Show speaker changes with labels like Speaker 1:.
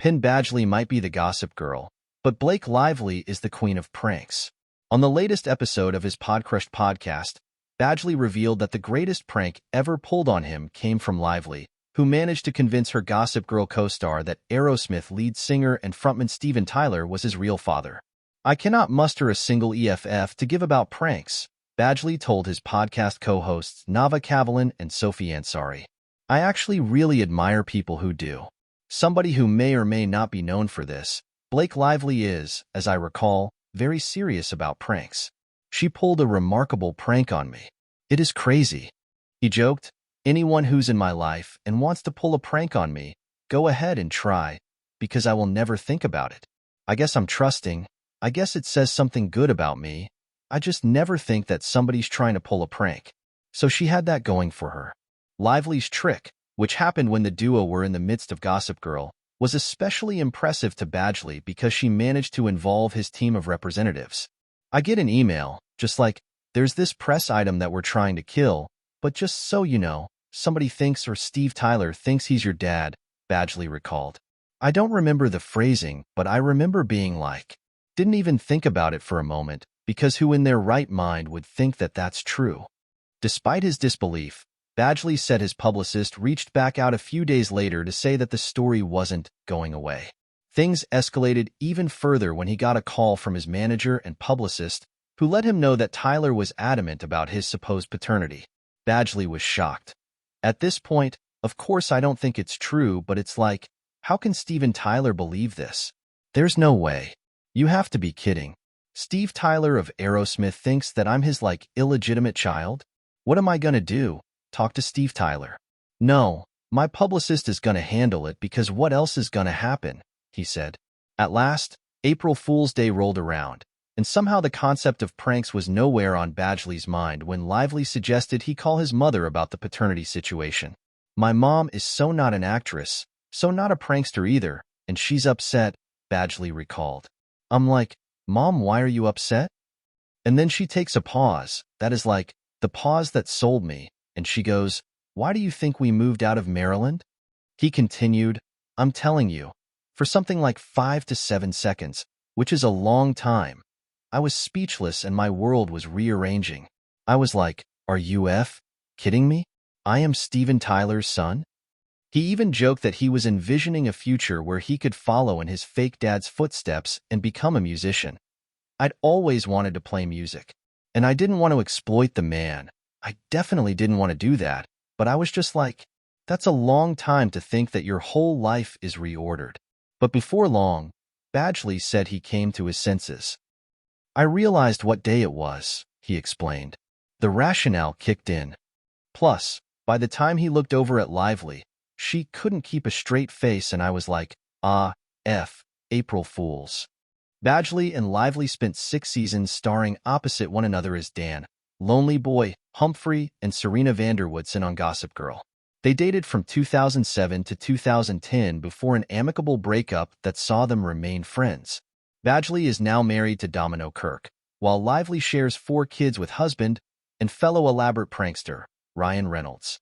Speaker 1: Penn Badgley might be the gossip girl, but Blake Lively is the queen of pranks. On the latest episode of his Podcrushed podcast, Badgley revealed that the greatest prank ever pulled on him came from Lively, who managed to convince her Gossip Girl co-star that Aerosmith lead singer and frontman Steven Tyler was his real father. "I cannot muster a single EFF to give about pranks," Badgley told his podcast co-hosts Nava Kavalin and Sophie Ansari. "I actually really admire people who do." Somebody who may or may not be known for this, Blake Lively is, as I recall, very serious about pranks. "She pulled a remarkable prank on me. It is crazy," he joked. "Anyone who's in my life and wants to pull a prank on me, go ahead and try, because I will never think about it. I guess I'm trusting. I guess it says something good about me. I just never think that somebody's trying to pull a prank." So she had that going for her. Lively's trick, which happened when the duo were in the midst of Gossip Girl, was especially impressive to Badgley because she managed to involve his team of representatives. "I get an email, just like, there's this press item that we're trying to kill, but just so you know, somebody thinks or Steve Tyler thinks he's your dad," Badgley recalled. "I don't remember the phrasing, but I remember being like, didn't even think about it for a moment, because who in their right mind would think that that's true?" Despite his disbelief, Badgley said his publicist reached back out a few days later to say that the story wasn't going away. Things escalated even further when he got a call from his manager and publicist, who let him know that Tyler was adamant about his supposed paternity. Badgley was shocked. "At this point, of course I don't think it's true, but it's like, how can Steven Tyler believe this? There's no way. You have to be kidding. Steve Tyler of Aerosmith thinks that I'm his, illegitimate child? What am I gonna do? Talk to Steve Tyler? No, my publicist is gonna handle it because what else is gonna happen?" he said. At last, April Fool's Day rolled around, and somehow the concept of pranks was nowhere on Badgley's mind when Lively suggested he call his mother about the paternity situation. "My mom is so not an actress, so not a prankster either, and she's upset," Badgley recalled. "I'm like, Mom, why are you upset?" And then she takes a pause, that is like, the pause that sold me, and she goes, "Why do you think we moved out of Maryland?" He continued, "I'm telling you, for something like 5 to 7 seconds, which is a long time, I was speechless and my world was rearranging. I was like, are you kidding me? I am Steven Tyler's son?" He even joked that he was envisioning a future where he could follow in his fake dad's footsteps and become a musician. "I'd always wanted to play music, and I didn't want to exploit the man. I definitely didn't want to do that, but I was just like, that's a long time to think that your whole life is reordered." But before long, Badgley said he came to his senses. "I realized what day it was," he explained. "The rationale kicked in. Plus, by the time he looked over at Lively, she couldn't keep a straight face and I was like, April Fools." Badgley and Lively spent 6 seasons starring opposite one another as Dan, Lonely Boy, Humphrey, and Serena Vanderwoodson on Gossip Girl. They dated from 2007 to 2010 before an amicable breakup that saw them remain friends. Badgley is now married to Domino Kirk, while Lively shares 4 kids with husband and fellow elaborate prankster, Ryan Reynolds.